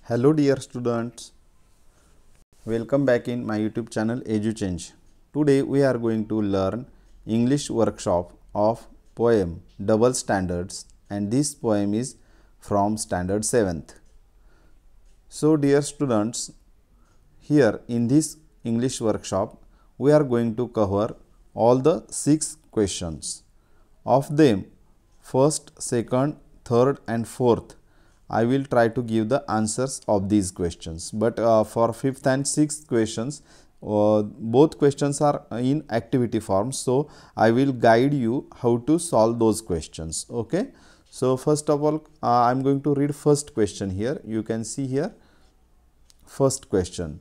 Hello dear students, welcome back in my YouTube channel EduChange. Today we are going to learn English workshop of poem Double Standards, and this poem is from standard 7th. So dear students, here in this English workshop we are going to cover all the 6 questions. Of them, first, second, third and fourth I will try to give the answers of these questions, but for 5th and 6th questions both questions are in activity form, so I will guide you how to solve those questions. Okay, so first of all I am going to read first question. Here you can see here first question,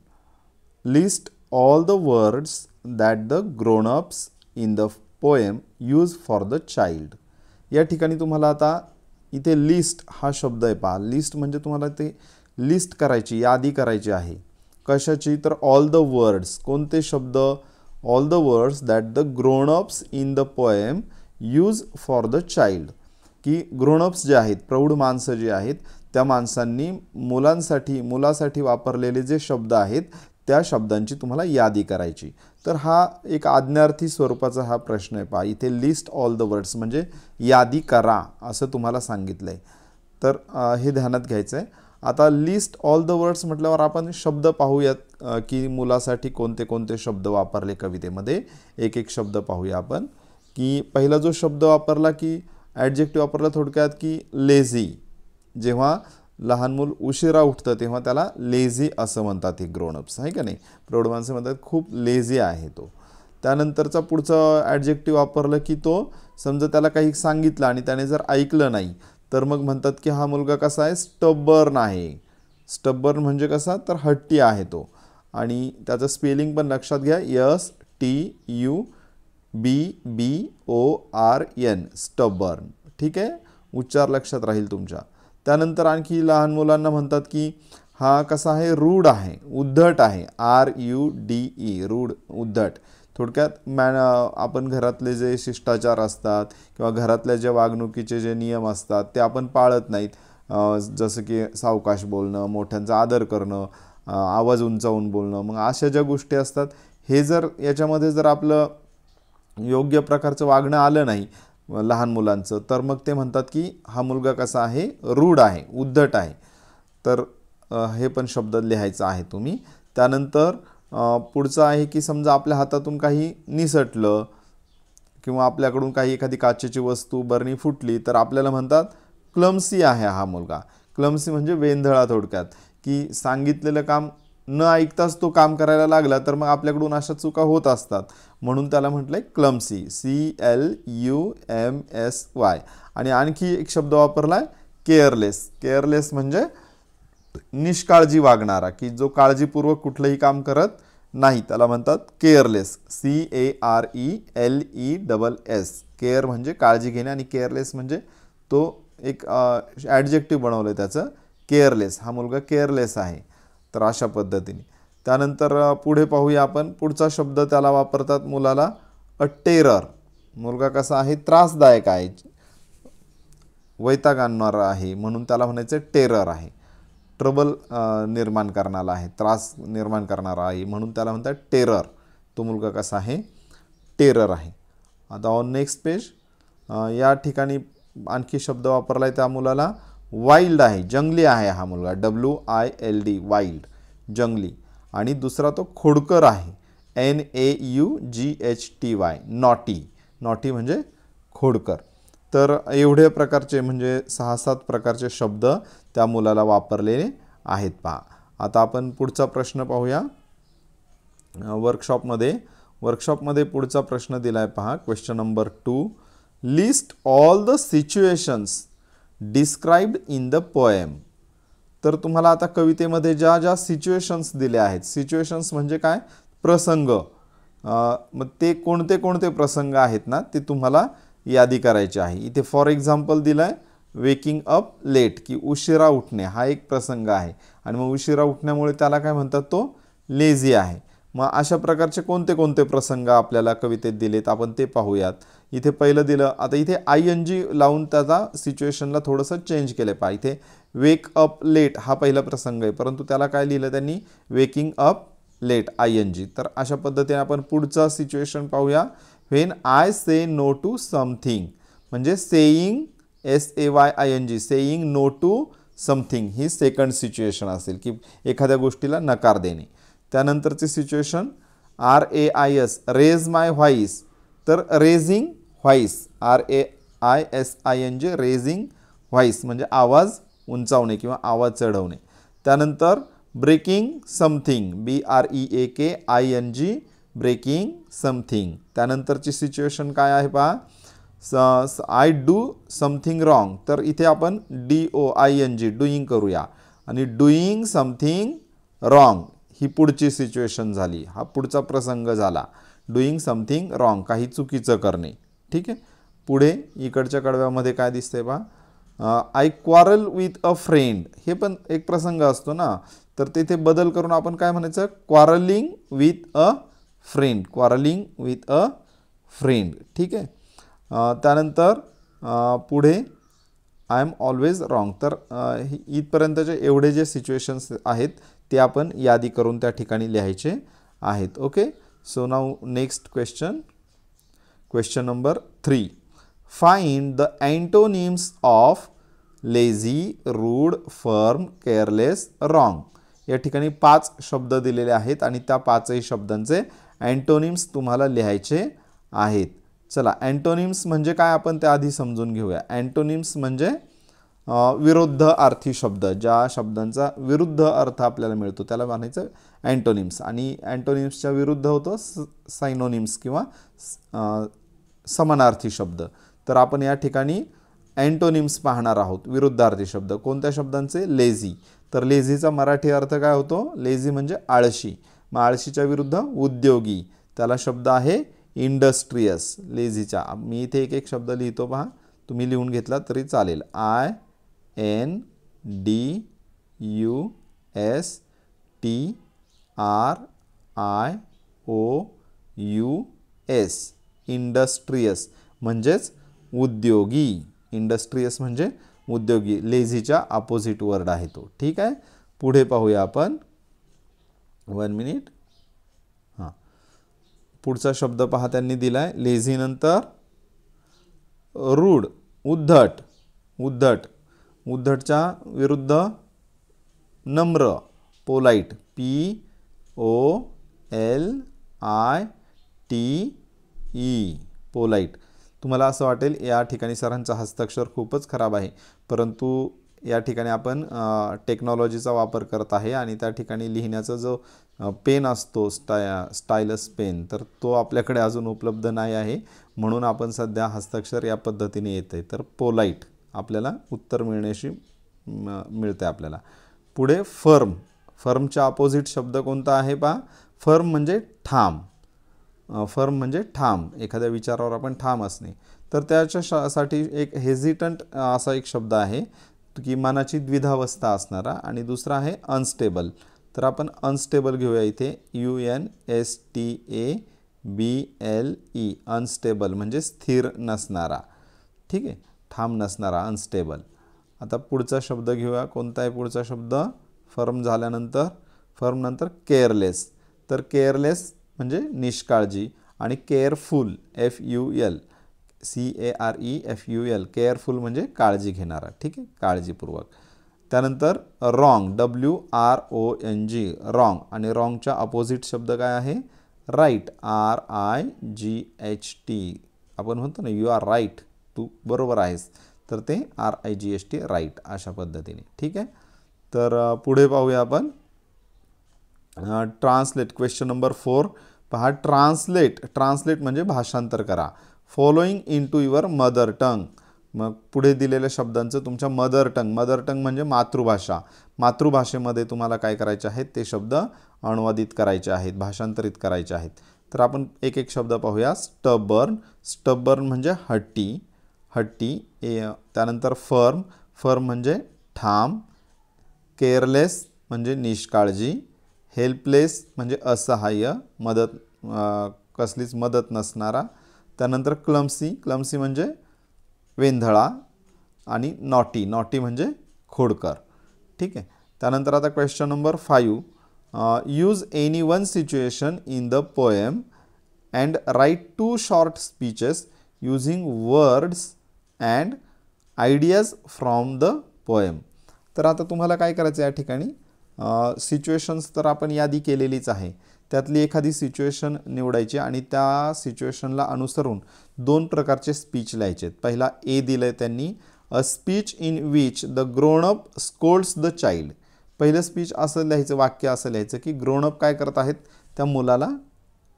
list all the words that the grown-ups in the poem use for the child. या ठिकाणी तुम्हाला आता इथे list हा शब्द आहे पहा. List म्हणजे तुम्हाला ते लिस्ट करायची, यादी करायची आहे. कशाची? तर ऑल द वर्ड्स. कोणते शब्द? All the words that the grown-ups in the poem use for the child. की ग्रोनअप्स जे आहेत, प्रौढ माणसं जी आहेत, त्या माणसांनी मुलासाठी वापरलेले जे शब्द आहेत त्या शब्दांची तुम्हाला यादी करायची. तर हा एक आज्ञार्थी स्वरूपाचा हा प्रश्न आहे पहा. इथे लिस्ट ऑल द वर्ड्स म्हणजे यादी करा असं तुम्हाला सांगितलं आहे. तर हे ध्यानात घ्यायचं आहे. आता लिस्ट ऑल द वर्ड्स म्हटल्यावर आपण शब्द पाहूयात की मुलासाठी कोणते कोणते शब्द वापरले कवितेमध्ये. एक एक शब्द पाहूया आपण. की पहिला जो शब्द वापरला की ॲडजेक्टिव्ह वापरला थोडक्यात की लेझी. जेव्हा लहान मूल उशिरा उठतं तेव्हा त्याला लेझी असं म्हणतात हे ग्रोनअप्स, आहे का नाही. प्रौढ माणसं म्हणतात खूप लेझी आहे तो. त्यानंतरचा पुढचं ॲडजेक्टिव्ह वापरलं की तो समजा त्याला काही सांगितलं आणि त्याने जर ऐकलं नाही तर मग म्हणतात की हा मुलगा कसा आहे? स्टबर्न आहे. स्टबर्न म्हणजे कसा? तर हट्टी आहे तो. आणि त्याचं स्पेलिंग पण लक्षात घ्या, STUBBORN, स्टबर्न. ठीक आहे, उच्चार लक्षात राहील तुमच्या. त्यानंतर आणखी लहान मुलांना म्हणतात की हा कसा आहे? रूड आहे, उद्धट आहे. RUDE, रूड, उद्धट. थोडक्यात आपण घरातले जे शिष्टाचार असतात किंवा घरातल्या जे वागणुकीचे जे नियम असतात ते आपण पाळत नाहीत. जसं की सावकाश बोलणं, मोठ्यांचा आदर करणं, आवाज उंचावून बोलणं. मग अशा ज्या गोष्टी असतात हे जर याच्यामध्ये जर आपलं योग्य प्रकारचं वागणं आलं नाही लहान मुलांचं तर मग ते म्हणतात की हा मुलगा कसा आहे? रूड आहे, उद्धट आहे. तर हे पण शब्द लिहायचं आहे तुम्ही. त्यानंतर पुढचं आहे की समजा आपल्या हातातून काही निसटलं किंवा आपल्याकडून काही एखादी काचेची वस्तू, बरणी फुटली तर आपल्याला म्हणतात क्लमसी आहे हा मुलगा. क्लमसी म्हणजे वेंधळा थोडक्यात. की सांगितलेलं काम न ऐकताच तो काम करायला लागला तर मग आपल्याकडून अशा चुका होत असतात, म्हणून त्याला म्हटलंय क्लमसी, CLUMSY. आणि आणखी एक शब्द वापरलाय केअरलेस. केअरलेस म्हणजे निष्काळजी वागणारा, की जो काळजीपूर्वक कुठलंही काम करत नाही त्याला म्हणतात केअरलेस, CARELESS. केअर म्हणजे काळजी घेणे आणि केअरलेस म्हणजे तो एक ॲडजेक्टिव्ह बनवलं आहे त्याचं, केअरलेस. हा मुलगा केअरलेस आहे. तर अशा पद्धतीने. त्यानंतर पुढे पाहूया आपण. पुढचा शब्द त्याला वापरतात मुलाला, टेरर. मुलगा कसा आहे? त्रासदायक आहे, वैताग आणणारा आहे, म्हणून त्याला म्हणायचं टेरर आहे. ट्रबल निर्माण करणारा आहे, त्रास निर्माण करणारा आहे, म्हणून त्याला म्हणतात टेरर. तो मुलगा कसा आहे? टेरर आहे. आता ऑन नेक्स्ट पेज या ठिकाणी आणखी शब्द वापरला आहे त्या मुलाला, वाईल्ड आहे, जंगली आहे हा मुलगा, WILD, वाईल्ड, जंगली. आणि दुसरा तो खोडकर आहे, NAUGHTY, नॉटी. नॉटी म्हणजे खोडकर. तर एवढे प्रकारचे म्हणजे 6-7 प्रकारचे शब्द त्या मुलाला वापरलेले आहेत पहा. आता आपण पुढचा प्रश्न पाहूया. वर्कशॉपमध्ये पुढचा प्रश्न दिला आहे पहा. Question number 2, list all the situations described in the poem. तर तुम्हाला आता कवितेमध्ये ज्या ज्या सिच्युएशन्स दिल्या आहेत, सिच्युएशन्स म्हणजे काय? प्रसंग. मग ते कोणते कोणते प्रसंग आहेत ना ते तुम्हाला यादी करायचे आहे. इथे फॉर एक्झाम्पल दिलं आहे वेकिंग अप लेट, की उशिरा उठणे हा एक प्रसंग आहे. आणि मग उशिरा उठण्यामुळे त्याला काय म्हणतात? तो लेझी आहे. मग अशा प्रकारचे कोणते कोणते प्रसंग आपल्याला कवितेत दिलेत आपण ते पाहूयात. इथे पहिलं दिलं, आता इथे ING लावून त्याचा सिच्युएशनला थोडंसं चेंज केलं पहा. इथे वेक अप लेट हा पहिला प्रसंग आहे, परंतु त्याला काय लिहिलं त्यांनी, वेकिंग अप लेट ING. तर अशा पद्धतीने आपण पुढचा सिच्युएशन पाहूया. When I say no to something म्हणजे saying SAYING saying no to something ही सेकंड सिच्युएशन असेल की एखाद्या गोष्टीला नकार देणे. त्यानंतरची situation RAIS raise my voice, तर raising voice RAISING raising voice म्हणजे आवाज उंचावणे किंवा आवाज चढवणे. त्यानंतर breaking something BREAKING breaking something. त्यानंतरची सिच्युएशन काय आहे पहा, आय डू समथिंग रॉंग, तर इथे आपण DOING डुईंग करूया आणि डुईंग समथिंग रॉंग ही पुढची सिच्युएशन झाली, हा पुढचा प्रसंग झाला, डुईंग समथिंग रॉंग काही चुकीचं करणे. ठीक आहे. पुढे इकडच्या कडव्यामध्ये काय दिसतंय पहा, I quarrel with a friend, हे पण एक प्रसंग असतो ना, तर तिथे बदल करून आपण काय म्हणायचं, quarrelling with a friend, quarrelling with a friend. ठीक आहे. त्यानंतर पुढे आय एम ऑलवेज रॉंग, तर इथपर्यंतचे एवढे जे सिच्युएशन्स आहेत ते आपण यादी करून त्या ठिकाणी लिहायचे आहेत. Okay. So now next question, question number 3. Find the antonyms of lazy, rude, firm, careless, wrong. या ठिकाणी 5 शब्द दिलेले आहेत आणि त्या 5ही शब्दांचे अँटोनिम्स तुम्हाला लिहायचे आहेत. चला, अँटोनिम्स म्हणजे काय आपण त्याआधी समजून घेऊया. अँटोनिम्स म्हणजे विरुद्धार्थी शब्द, ज्या शब्दांचा विरुद्ध अर्थ आपल्याला मिळतो त्याला म्हणायचं अँटोनिम्स, आणि अँटोनिम्सच्या विरुद्ध होतं सायनोनिम्स किंवा समानार्थी शब्द. तर आपण या ठिकाणी अँटोनिम्स पाहणार आहोत, विरुद्धार्थी शब्द. कोणत्या शब्दांचे, लेझी, तर लेझीचा मराठी अर्थ काय होतो, लेझी म्हणजे आळशी, मग आळशीच्या विरुद्ध उद्योगी, त्याला शब्द आहे इंडस्ट्रियस लेझीचा. मी इथे एक एक शब्द लिहितो पहा, तुम्ही लिहून घेतला तरी चालेल. INDUSTRIOUS इंडस्ट्रियस म्हणजेच उद्योगी, इंडस्ट्रियस म्हणजे उद्योगी, लेझीच्या अपोजिट वर्ड आहे तो. ठीक आहे. पुढे पाहूया आपण, 1 मिनिट. हां, पुढचा शब्द पहा त्यांनी दिलाय, लेझी नंतर रूड, उद्धट, उद्धट, उद्धटच्या विरुद्ध नम्र, पोलाइट, POLITE पोलाइट. तुम्हाला असं वाटेल या ठिकाणी सरांचा हस्ताक्षर खूपच खराब आहे, परंतु या ठिकाणी आपण टेक्नॉलॉजीचा वापर करत आहे आणि त्या ठिकाणी लिहिण्याचा जो पेन असतो स्टायलस पेन, तर तो आपल्याकडे अजून उपलब्ध नाही आहे, म्हणून आपण सध्या हस्ताक्षर या पद्धतीने येते. तर पोलाइट आपल्याला उत्तर मिळण्याशी मिळते आपल्याला. पुढे फर्म, फर्मच्या अपोजिट शब्द कोणता आहे पहा, फर्म म्हणजे ठाम, फर्म म्हणजे ठाम, एखाद्या विचारावर आपण ठाम असणे. तर त्याच्यासाठी एक हेजिटंट असा एक शब्द आहे की मनाची द्विधावस्था असणारा, आणि दुसरा आहे अनस्टेबल. तर आपण अनस्टेबल घेऊया इथे, UNSTABLE अनस्टेबल म्हणजे स्थिर नसणारा. ठीक आहे, ठाम नसणारा, अनस्टेबल. आता पुढचा शब्द घेऊया, कोणता आहे पुढचा शब्द, फर्म झाल्यानंतर, फर्म नंतर केअरलेस, तर केअरलेस म्हणजे निष्काळजी, आणि केअरफुल FUL केअरफुल म्हणजे काळजी घेणारा. ठीक आहे, काळजीपूर्वक. त्यानंतर रॉंग WRONG रॉंग, आणि रॉंगच्या अपोजिट शब्द काय आहे, राईट RIGHT. आपण म्हणतो ना यू आर राईट, तू बरोबर आहेस, तर ते RIGHT राईट अशा पद्धतीने. ठीक आहे. तर पुढे पाहूया आपण ट्रान्सलेट, क्वेश्चन नंबर 4 पहा. ट्रान्सलेट म्हणजे भाषांतर करा, फॉलोइंग इनटू युअर मदर टंग. मग पुढे दिलेल्या शब्दांचं तुमच्या मदर टंग म्हणजे मातृभाषा, मातृभाषेमध्ये तुम्हाला काय करायचे आहेत ते शब्द अनुवादित करायचे आहेत, भाषांतरित करायचे आहेत. तर आपण एक एक शब्द पाहूया. स्टबर्न म्हणजे हट्टी, त्यानंतर फर्म म्हणजे ठाम, केअरलेस म्हणजे निष्काळजी, हेल्पलेस म्हणजे असहाय्य, मदत कसलीच मदत नसणारा. त्यानंतर क्लम्सी, क्लम्सी म्हणजे वेंधळा. आणि नॉटी, नॉटी म्हणजे खोडकर. ठीक आहे. त्यानंतर आता question number 5, use any one situation in the poem and write 2 short speeches using words and ideas from the poem. तर आता तुम्हाला काय करायचं या ठिकाणी, सिच्युएशन्स तर आपण यादी केलेलीच आहे, त्यातली एखादी सिच्युएशन निवडायची आणि त्या सिच्युएशनला अनुसरून 2 प्रकारचे स्पीच लिहायचे. पहिला ए दिलं त्यांनी, अ speech in which the grown up Scholz the child. पहिलं स्पीच असं लिहायचं, वाक्य असं लिहायचं की ग्रोन अप काय करत आहेत, त्या मुलाला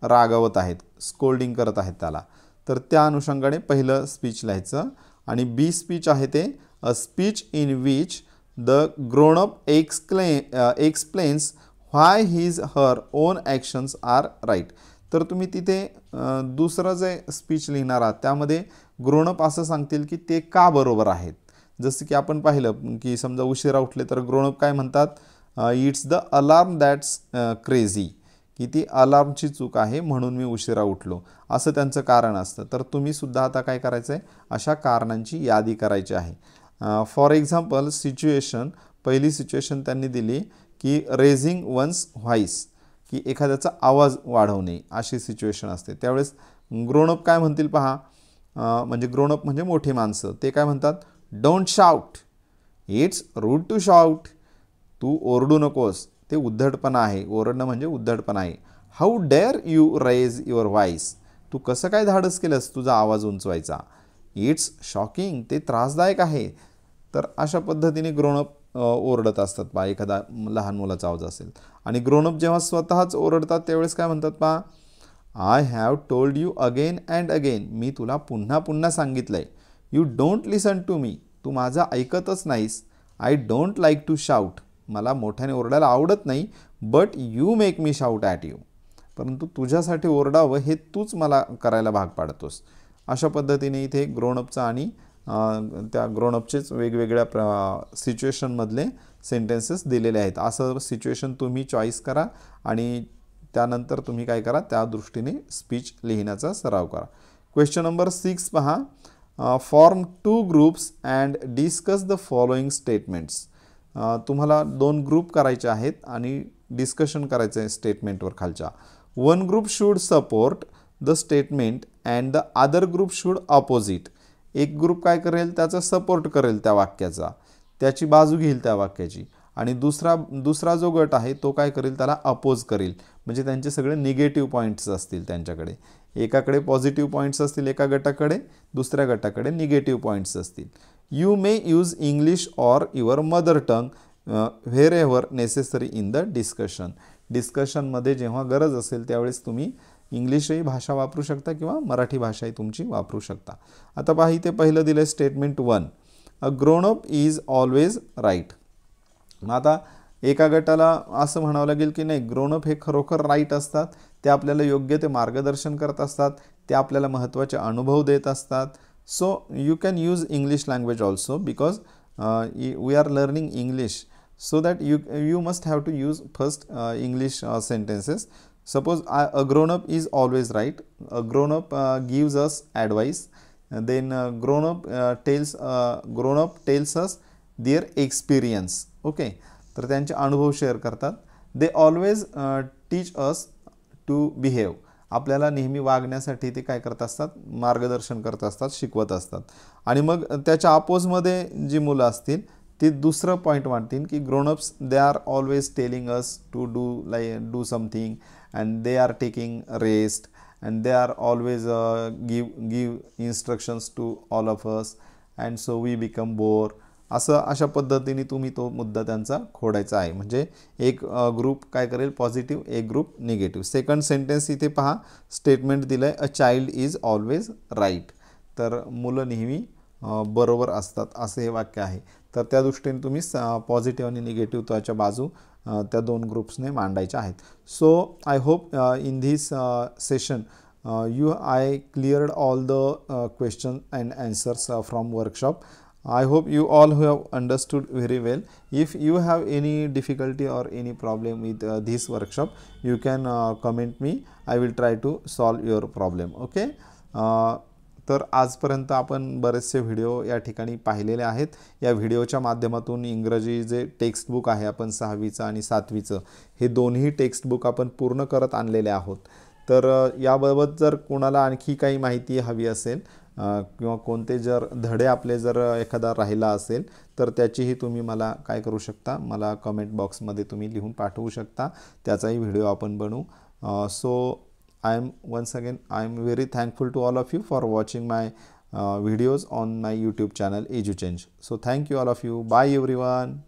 रागवत आहेत, स्कोल्डिंग करत आहेत त्याला. तर त्या अनुषंगाने पहिलं स्पीच लिहायचं. आणि बी स्पीच आहे ते, a speech in which the grown up explains why his her own actions are right. तर तुम्ही तिथे दुसरं जे स्पीच लिहिणार आहात त्यामध्ये ग्रोनअप असं सांगतील की ते का बरोबर आहेत. जसं की आपण पाहिलं की समजा उशिरा उठले तर ग्रोनअप काय म्हणतात, it's the alarm that's crazy, की ती अलार्मची चूक आहे म्हणून मी उशिरा उठलो, असं त्यांचं कारण असतं. तर तुम्हीसुद्धा आता काय करायचं आहे, अशा कारणांची यादी करायची आहे. फॉर एक्झाम्पल सिच्युएशन, पहिली सिच्युएशन त्यांनी दिली की रेझिंग वन्स व्हॉइस, की एखाद्याचा आवाज वाढवणे, अशी सिच्युएशन असते. त्यावेळेस ग्रोनअप काय म्हणतील पहा, म्हणजे ग्रोनअप म्हणजे मोठी माणसं, ते काय म्हणतात, don't shout, it's rude to shout, तू ओरडू नकोस, ते उद्धटपणा आहे, ओरडणं म्हणजे उद्धटपणा आहे. How dare you raise your voice, तू कसं काय धाडस केलंस तुझा आवाज उंचवायचा. इट्स शॉकिंग, ते त्रासदायक आहे. तर अशा पद्धतीने ग्रोनअप ओरडत असतात पहा, एखादा लहान मुलाचा आवाज असेल. आणि ग्रोनअप जेव्हा स्वतःच ओरडतात त्यावेळेस काय म्हणतात पहा, I have told you again and again, मी तुला पुन्हा पुन्हा सांगितलं आहे. You don't listen to me, तू माझं ऐकतच नाहीस. I don't like to shout, मला मोठ्याने ओरडायला आवडत नाही. But you make me shout at you, परंतु तुझ्यासाठी ओरडावं हे तूच मला करायला भाग पाडतोस. अशा पद्धतीने इथे ग्रोनअपचा आणि त्या ग्रोनअपचेच वेगवेगळ्या सिच्युएशनमधले सेंटेन्सेस दिलेले आहेत. असं सिच्युएशन तुम्ही चॉईस करा आणि त्यानंतर तुम्ही काय करा, त्या दृष्टीने स्पीच लिहिण्याचा सराव करा. क्वेश्चन नंबर 6 पहा, form 2 groups and discuss the following statements. तुम्हाला 2 ग्रुप करायचे आहेत आणि डिस्कशन करायचं आहे स्टेटमेंटवर खालच्या. One group should support the statement and the other group should opposite. एक ग्रुप काय करेल, त्याचा सपोर्ट करेल त्या वाक्याचा, त्याची बाजू घेईल त्या वाक्याची. आणि दुसरा जो गट आहे तो काय करेल, त्याला अपोज करेल. म्हणजे त्यांचे सगळे निगेटिव्ह पॉईंट्स असतील त्यांच्याकडे. एकाकडे पॉझिटिव्ह पॉईंट्स असतील एका गटाकडे, दुसऱ्या गटाकडे निगेटिव्ह पॉईंट्स असतील. You may use English or your mother tongue wherever necessary in the discussion. डिस्कशनमध्ये जेव्हा गरज असेल त्यावेळेस तुम्ही इंग्लिशही भाषा वापरू शकता किंवा मराठी भाषाही तुमची वापरू शकता. आता पहा इथे पहिलं दिलं आहे statement 1, a grownup is always right. मग आता एका गटाला असं म्हणावं लागेल की नाही, ग्रोनअप हे खरोखर राईट असतात, ते आपल्याला योग्य ते मार्गदर्शन करत असतात, ते आपल्याला महत्त्वाचे अनुभव देत असतात. So you can use English language also because we are learning English, so that you must have to use first English sentences. Suppose a grown up is always right, a grown up gives us advice, then grown up tells us their experience. Okay, तर त्यांचे अनुभव share करतात. they always teach us to behave. आपल्याला नेहमी वागण्यासाठी ते काय करत असतात, मार्गदर्शन करत असतात, शिकवत असतात. आणि मग त्याच्या अपोजमध्ये जी मुलं असतील ते दुसरं पॉईंट मांडतील की grownups they are always telling us to do something and they are taking rest and they are always give instructions to all of us and so we become bore. अशा पद्धतीने तुम्ही तो मुद्दा त्यांचा खोडायचा आहे. म्हणजे एक ग्रुप काय करेल पॉझिटिव्ह, एक ग्रुप निगेटिव्ह. सेकंड सेंटेन्स इथे पहा, स्टेटमेंट दिलं आहे, a child is always right. तर मुलं नेहमी बरोबर असतात असं हे वाक्य आहे. तर त्या दृष्टीने तुम्ही पॉझिटिव्ह आणि निगेटिव्ह त्याच्या बाजू त्या 2 ग्रुप्सने मांडायच्या आहेत. So I hope in this session I cleared all the questions and answers from workshop. I hope you all have understood very well. If you have any difficulty or any problem with this workshop, you can comment me. I will try to solve your problem. Okay. तर आजपर्यंत आपण बरेचसे video या ठिकाणी पाहिलेले आहेत. या व्हिडिओच्या माध्यमातून इंग्रजी जे टेक्स्ट बुक आहे आपण 6वीचं आणि 7वीचं हे दोन्ही टेक्स्ट बुक आपण पूर्ण करत आणलेले आहोत. तर याबाबत जर कोणाला आणखी काही माहिती हवी असेल किंवा कोणते जर धडे आपले जर एखादा राहिला असेल तर त्याचीही तुम्ही मला काय करू शकता, मला कमेंट बॉक्समध्ये तुम्ही लिहून पाठवू शकता. त्याचाही व्हिडिओ आपण बनवू. So I am once again I am very thankful to all of you for watching my videos on my YouTube channel EduChange. So thank you all of you. Bye everyone.